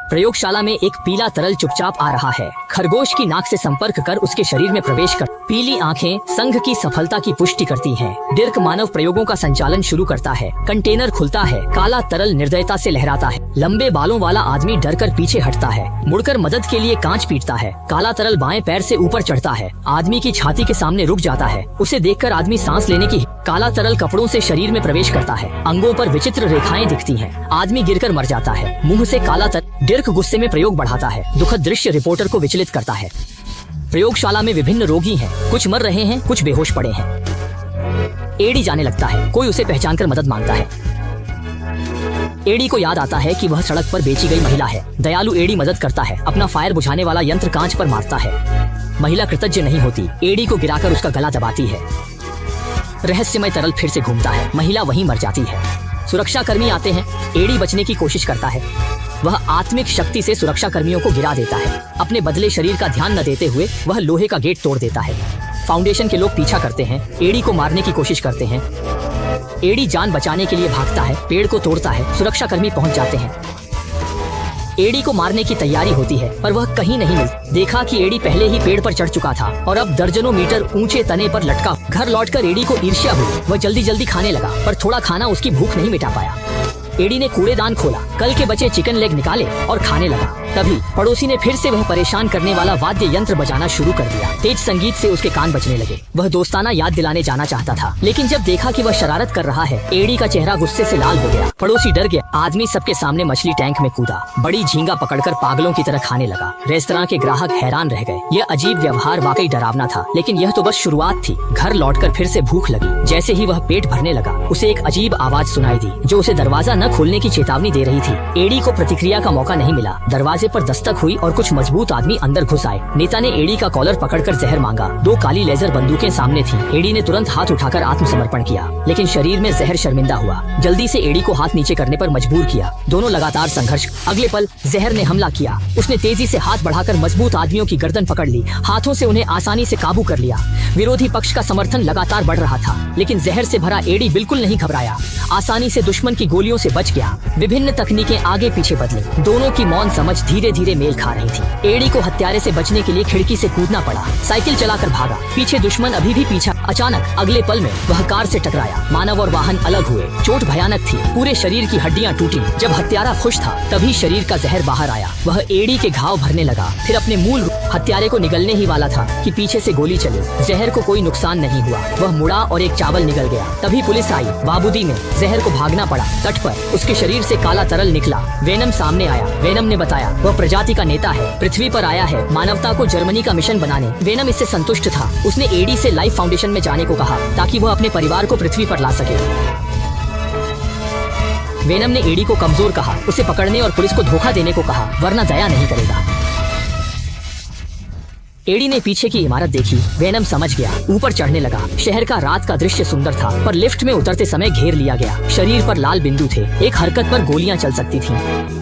प्रयोगशाला में एक पीला तरल चुपचाप आ रहा है। खरगोश की नाक से संपर्क कर उसके शरीर में प्रवेश कर पीली आंखें संघ की सफलता की पुष्टि करती हैं। डिर्क मानव प्रयोगों का संचालन शुरू करता है। कंटेनर खुलता है। काला तरल निर्दयता से लहराता है। लंबे बालों वाला आदमी डर कर पीछे हटता है। मुड़कर मदद के लिए कांच पीटता है। काला तरल बाएं पैर से ऊपर चढ़ता है। आदमी की छाती के सामने रुक जाता है। उसे देखकर आदमी सांस लेने की काला तरल कपड़ों से शरीर में प्रवेश करता है। अंगों पर विचित्र रेखाएं दिखती हैं। आदमी गिरकर मर जाता है। मुंह से काला तरल। डिर्क गुस्से में प्रयोग बढ़ाता है। दुखद दृश्य रिपोर्टर को विचलित करता है। प्रयोगशाला में विभिन्न रोगी हैं। कुछ मर रहे हैं, कुछ बेहोश पड़े हैं। एडी जाने लगता है। कोई उसे पहचानकर मदद मांगता है। एडी को याद आता है कि वह सड़क पर बेची गई महिला है। दयालु एडी मदद करता है। अपना फायर बुझाने वाला यंत्र कांच पर मारता है। महिला कृतज्ञ नहीं होती। एडी को गिराकर उसका गला दबाती है। रहस्यमय तरल फिर से घूमता है। महिला वहीं मर जाती है। सुरक्षा कर्मी आते हैं। एडी बचने की कोशिश करता है। वह आत्मिक शक्ति से सुरक्षा कर्मियों को गिरा देता है। अपने बदले शरीर का ध्यान न देते हुए वह लोहे का गेट तोड़ देता है। फाउंडेशन के लोग पीछा करते हैं। एडी को मारने की कोशिश करते हैं। एडी जान बचाने के लिए भागता है। पेड़ को तोड़ता है। सुरक्षा कर्मी पहुंच जाते हैं। एडी को मारने की तैयारी होती है पर वह कहीं नहीं मिलती। देखा कि एडी पहले ही पेड़ पर चढ़ चुका था और अब दर्जनों मीटर ऊंचे तने पर लटका। घर लौटकर एडी को ईर्ष्या हुई। वह जल्दी जल्दी खाने लगा पर थोड़ा खाना उसकी भूख नहीं मिटा पाया। एडी ने कूड़ेदान खोला। कल के बचे चिकन लेग निकाले और खाने लगा। तभी पड़ोसी ने फिर से वह परेशान करने वाला वाद्य यंत्र बजाना शुरू कर दिया। तेज संगीत से उसके कान बजने लगे। वह दोस्ताना याद दिलाने जाना चाहता था लेकिन जब देखा कि वह शरारत कर रहा है, एडी का चेहरा गुस्से से लाल हो गया। पड़ोसी डर गया। आदमी सबके सामने मछली टैंक में कूदा। बड़ी झींगा पकड़कर पागलों की तरह खाने लगा। रेस्तरां के ग्राहक हैरान रह गए। यह अजीब व्यवहार वाकई डरावना था लेकिन यह तो बस शुरुआत थी। घर लौटकर फिर से भूख लगी। जैसे ही वह पेट भरने लगा उसे एक अजीब आवाज सुनाई दी जो उसे दरवाजा न खोलने की चेतावनी दे रही थी। एडी को प्रतिक्रिया का मौका नहीं मिला। दरवाजे पर दस्तक हुई और कुछ मजबूत आदमी अंदर घुस आए। नेता ने एडी का कॉलर पकड़कर जहर मांगा। 2 काली लेजर बंदूकें सामने थी। एडी ने तुरंत हाथ उठाकर आत्मसमर्पण किया लेकिन शरीर में जहर शर्मिंदा हुआ। जल्दी से एडी को हाथ नीचे करने पर मजबूर किया। दोनों लगातार संघर्ष। अगले पल जहर ने हमला किया। उसने तेजी से हाथ बढ़ाकर मजबूत आदमियों की गर्दन पकड़ ली। हाथों से उन्हें आसानी से काबू कर लिया। विरोधी पक्ष का समर्थन लगातार बढ़ रहा था लेकिन जहर से भरा एडी बिल्कुल नहीं घबराया। आसानी से दुश्मन की गोलियों से बच गया। विभिन्न तकनीकें आगे पीछे बदली। दोनों की मौन समझ धीरे धीरे मेल खा रही थी। एडी को हत्यारे से बचने के लिए खिड़की से कूदना पड़ा। साइकिल चलाकर भागा। पीछे दुश्मन अभी भी पीछा। अचानक अगले पल में वह कार से टकराया। मानव और वाहन अलग हुए। चोट भयानक थी। पूरे शरीर की हड्डियां टूटी। जब हत्यारा खुश था तभी शरीर का जहर बाहर आया। वह एडी के घाव भरने लगा। फिर अपने मूल हत्यारे को निगलने ही वाला था कि पीछे से गोली चली। जहर को कोई नुकसान नहीं हुआ। वह मुड़ा और एक चावल निगल गया। तभी पुलिस आई। वाबूदी में जहर को भागना पड़ा। तट पर उसके शरीर से काला तरल निकला। वेनम सामने आया। वेनम ने बताया वह प्रजाति का नेता है। पृथ्वी पर आया है मानवता को जर्मनी का मिशन बनाने। वेनम इससे संतुष्ट था। उसने एडी से लाइफ फाउंडेशन में जाने को कहा ताकि वह अपने परिवार को पृथ्वी पर ला सके। वेनम ने एडी को कमजोर कहा। उसे पकड़ने और पुलिस को धोखा देने को कहा वरना दया नहीं करेगा। एडी ने पीछे की इमारत देखी। वेनम समझ गया। ऊपर चढ़ने लगा। शहर का रात का दृश्य सुंदर था पर लिफ्ट में उतरते समय घेर लिया गया। शरीर पर लाल बिंदु थे। एक हरकत पर गोलियां चल सकती थीं।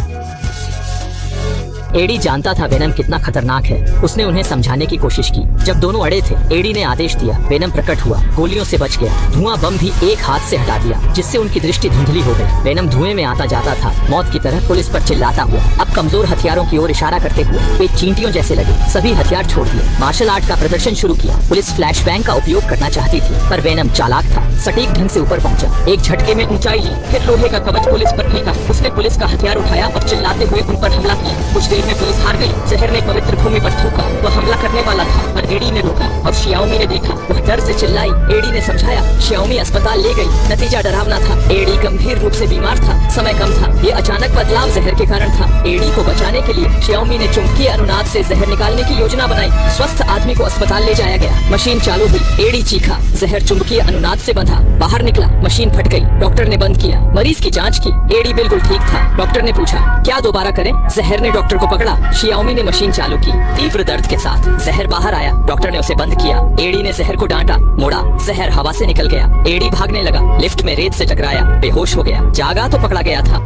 एडी जानता था वेनम कितना खतरनाक है। उसने उन्हें समझाने की कोशिश की। जब दोनों अड़े थे एडी ने आदेश दिया। वेनम प्रकट हुआ। गोलियों से बच गया। धुआं बम भी एक हाथ से हटा दिया जिससे उनकी दृष्टि धुंधली हो गई। वेनम धुएं में आता जाता था मौत की तरह पुलिस पर चिल्लाता हुआ। अब कमजोर हथियारों की ओर इशारा करते हुए वे चींटियों जैसे लगे। सभी हथियार छोड़ दिए। मार्शल आर्ट का प्रदर्शन शुरू किया। पुलिस फ्लैश बैंग का उपयोग करना चाहती थी पर वेनम चालाक था। सटीक ढंग से ऊपर पहुंचा। एक झटके में ऊंचाई ली। फिर लोहे का कवच पुलिस पर फेंका। उसने पुलिस का हथियार उठाया और चिल्लाते हुए उन पर हमला किया। कुछ देर में पुलिस हार गई। जहर ने पवित्र भूमि पर थूका। वह हमला करने वाला था पर एडी ने रोका और शियाओमी ने देखा। वह डर से चिल्लाई। एडी ने समझाया। शियाओमी अस्पताल ले गई। नतीजा डरावना था। एडी गंभीर रूप से बीमार था। समय कम था। ये अचानक बदलाव जहर के कारण था। एडी को बचाने के लिए शियाओमी ने चुंबकीय अनुनाद से जहर निकालने की योजना बनाई। स्वस्थ आदमी को अस्पताल ले जाया गया। मशीन चालू हुई। एडी चीखा। जहर चुंबकीय अनुनाद से बंधा। बाहर निकला। मशीन फट गई। डॉक्टर ने बंद किया। मरीज की जाँच की। एडी बिल्कुल ठीक था। डॉक्टर ने पूछा क्या दोबारा करें। जहर ने डॉक्टर को पकड़ा। शियाओमी ने मशीन चालू की। तीव्र दर्द के साथ जहर बाहर आया। डॉक्टर ने उसे बंद किया। एडी ने जहर को डांटा। मोड़ा। जहर हवा से निकल गया। एडी भागने लगा। लिफ्ट में रेत से टकराया। बेहोश हो गया। जागा तो पकड़ा गया था।